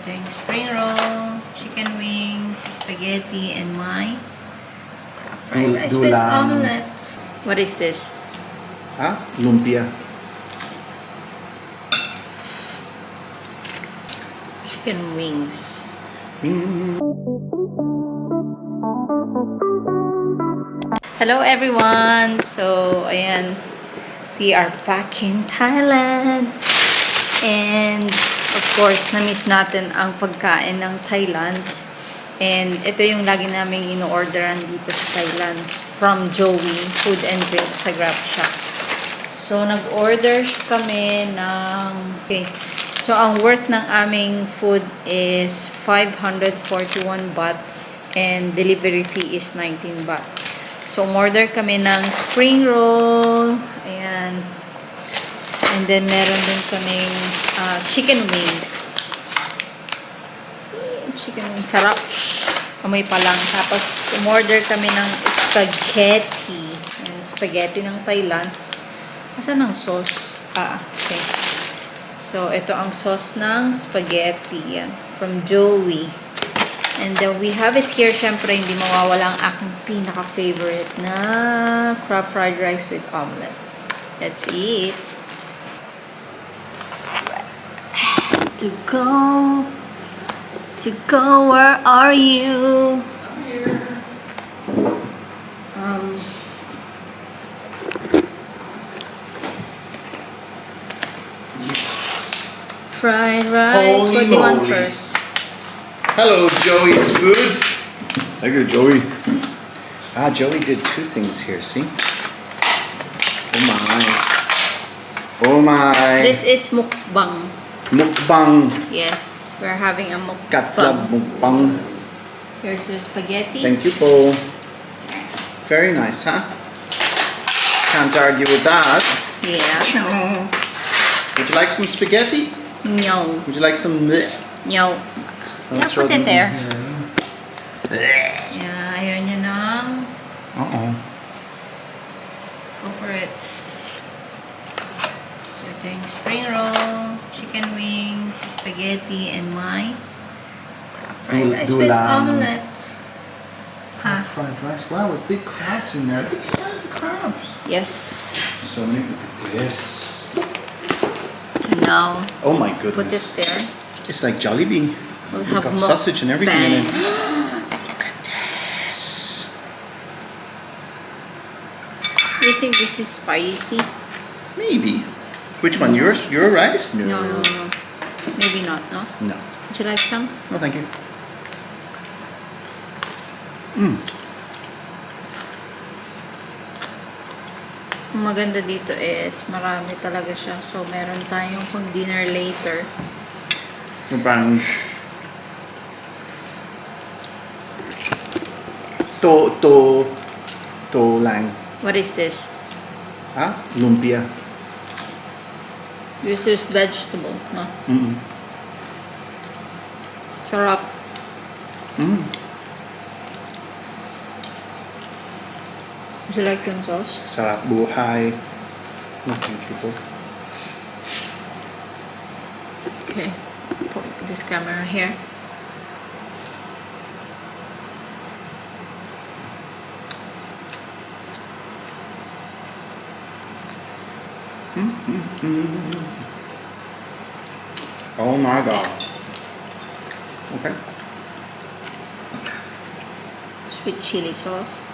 ito yung spring roll, chicken wings, spaghetti, and my fried rice with omelette. What is this? Lumpia. Chicken wings. Hello everyone! So, ayan. We are back in Thailand. And, of course, na-miss natin ang pagkain ng Thailand. And, ito yung lagi naming ino-orderan dito sa Thailand. From Joey Food and Drink sa Grab Shop. So, nag-order kami ng... Okay. So, ang worth ng aming food is 541 baht. And, delivery fee is 19 baht. So, umorder kami ng spring roll. Ayan. And then, meron din kaming chicken wings. Chicken wings. Sarap. Amoy pa lang. Tapos, umorder kami ng spaghetti. Ayan, spaghetti ng Thailand. Asan ang sauce? Okay. So, ito ang sauce ng spaghetti. Yan. From Joey. And then, we have it here. Siyempre, hindi mawawala ang aking pinaka-favorite na crab fried rice with omelette. Let's eat. To go, where are you? I'm here. Fried rice. Holy What do you want moly. first? Hello, Joey's Foods. Thank you, Joey. Joey did two things here, see? Oh my. Oh my. This is mukbang. Mukbang. Yes, we're having a Katlab mukbang. mukbang. Here's your spaghetti. Thank you, po. Very nice, huh? Can't argue with that. Yeah. Would you like some spaghetti? No. Would you like some? No. Yeah, Let's put throw it them there. here. Yeah, ayaw niya ng... Uh-oh. Go for it. So, ito yung spring roll, chicken wings, spaghetti, and my fried rice with omelette. Fried rice. Wow, there's big crabs in there. Look at the size of the crabs. Yes. So many. Look at this. So now, Oh my put it goodness. there. It's like Jollibee. We'll It's have got sausage and everything in it. Look at this. You think this is spicy? Maybe. Which one? Yours? Your rice? No. Maybe not, no? No. Would you like some? No, thank you. Ang maganda dito is marami talaga siya. So, meron tayong pang dinner later. Yung parang to lang. What is this? Lumpia. This is vegetable, no? Sarap. Would you like yung sauce? Sarap buhay. No, thank you po. Okay. Put this camera here. Oh my god. Okay. Sweet chili sauce.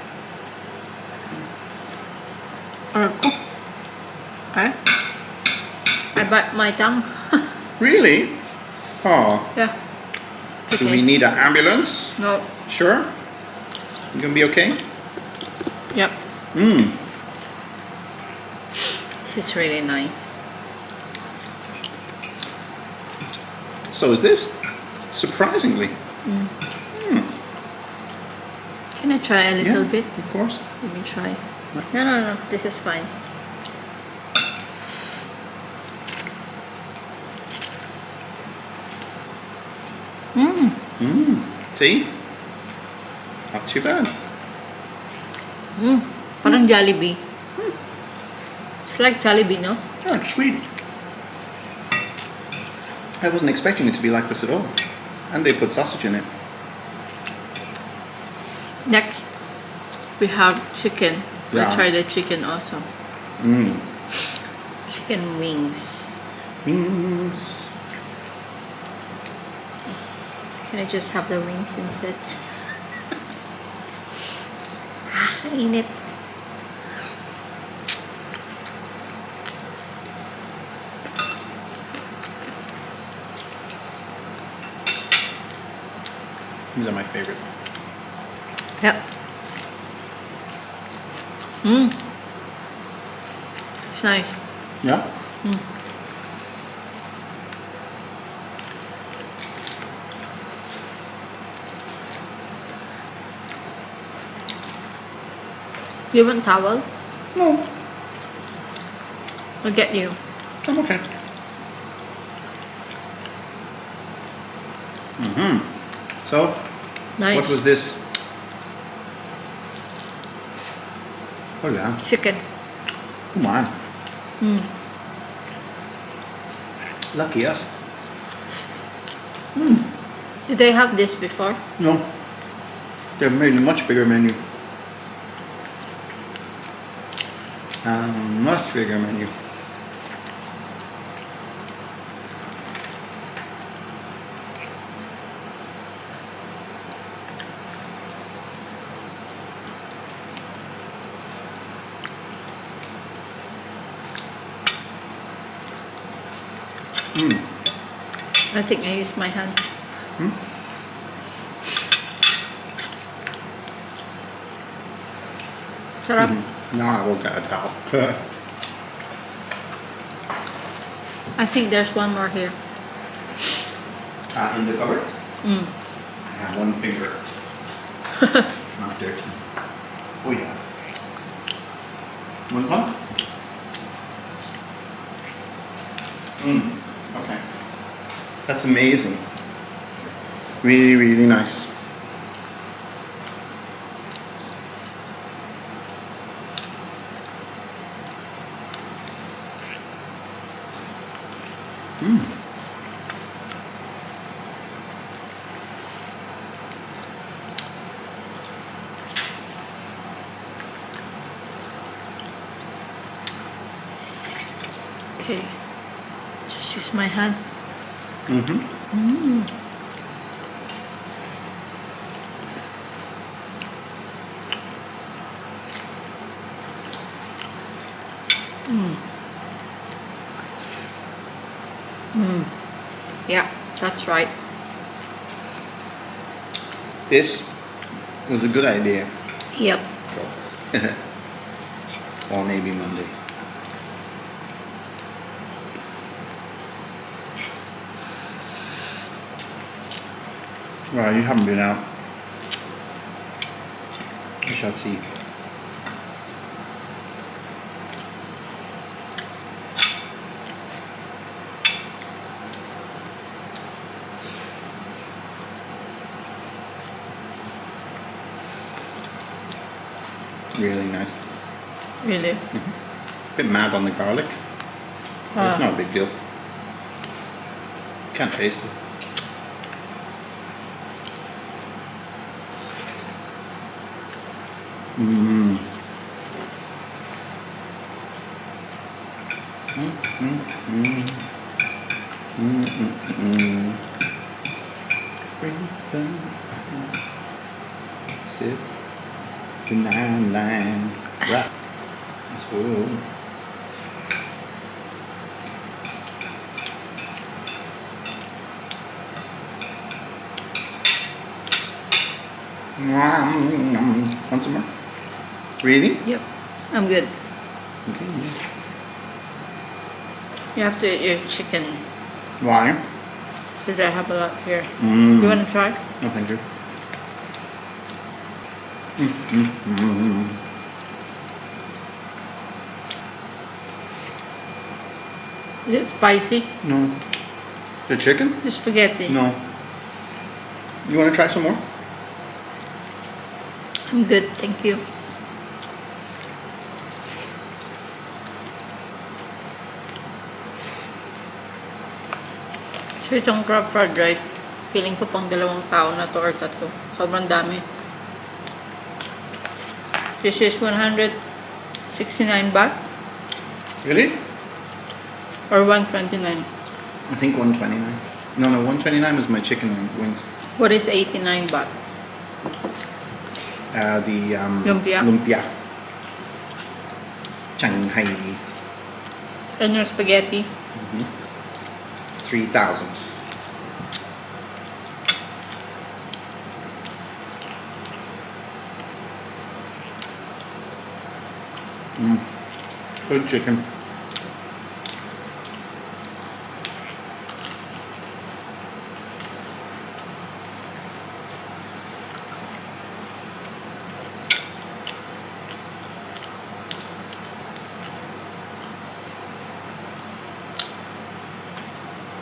Cook. Okay. I bite my tongue. Really? Oh. Yeah. Do we need an ambulance? No. Sure? You gonna be okay? Yep. This is really nice. So is this. Surprisingly. Can I try a little bit? Of course. Let me try. No. This is fine. See? Not too bad. Parang Jollibee. It's like Jollibee, no? Oh, it's sweet. I wasn't expecting it to be like this at all. And they put sausage in it. Next, we have chicken. Yeah. We'll try the chicken also. Mmm. Chicken wings. Wings. Can I just have the wings instead? Init. These are my favorite. Yep. Mmm. It's nice. Yeah? You want towel? No, I'll get you. I'm okay. So, Nice. what was this? Oh yeah. Chicken. Come on. Lucky us. Did they have this before? No. They've made a much bigger menu. Much bigger menu. I think I used my hand. Sarap. Now I will get a towel. I think there's one more here. In the cupboard? I have one finger. It's not dirty. Oh yeah. One pump? Okay. That's amazing. Really, really nice. Okay. Just use my hand. Yeah, that's right. This was a good idea. Yep. Or maybe Monday. Well, you haven't been out. We shall see. Really nice. Really? Bit mad on the garlic. But it's not a big deal. Can't taste it. Bring the fire. Sip the 9-line. Right. Let's go. Want some more? Really? Yep. I'm good. Okay. You have to eat your chicken Why? because I have a lot here. You want to try? No, thank you. Is it spicy? No. The chicken? The spaghetti? No. You want to try some more? I'm good, thank you. So itong crab fried rice. Feeling ko pang 2 tao na to or 3. Sobrang dami. This is 169 baht Really? or 129. I think 129. No, 129 was my chicken wings. What is 89 baht? The Lumpia. lumpia. Shanghai. And your spaghetti? 3,000. Good chicken.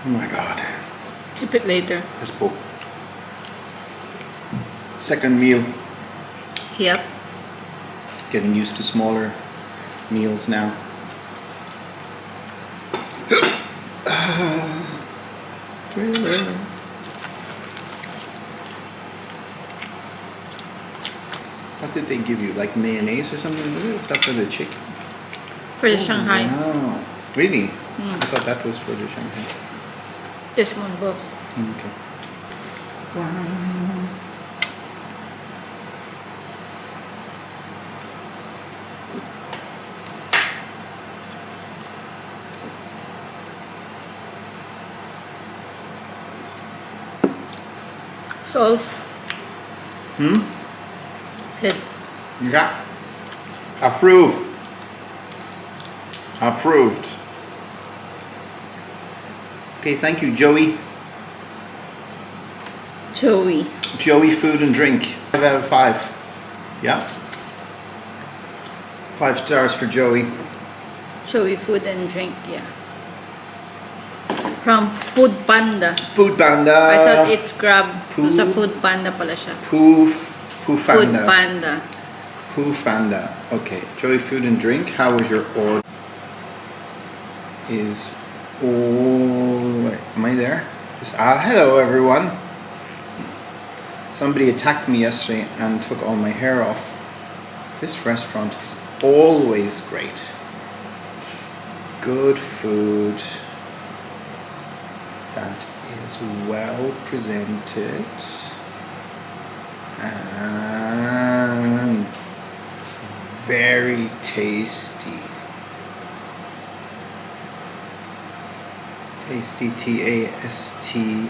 Oh my god. Keep it later. Let's go. Second meal. Yep. Getting used to smaller meals now. What did they give you? Like mayonnaise or something? What's that for the chicken? For the Shanghai. Wow. Really? I thought that was for the Shanghai. This one both. Okay. Wow. Solve. Said. Yeah. Approved. Approved. Okay, thank you, Joey. Joey. Joey Food and Drink. 5 out of 5. Yeah. 5 stars for Joey. Joey Food and Drink, yeah. From Food Panda. Food Panda. I thought it's Grab. So sa Poo- Food Panda pala siya. Food Food Panda. Panda. Panda. Okay. Joey Food and Drink. How was your order? Wait, am I there? Hello everyone. Somebody attacked me yesterday and took all my hair off. This restaurant is always great. Good food that is well presented and very tasty. Tasty, Tasty.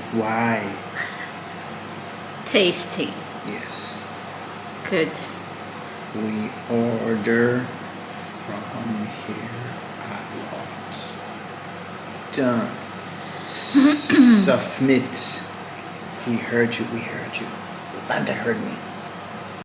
Tasty. Yes. Good. We order from here a lot. Done. Submit. We heard you. The panda heard me.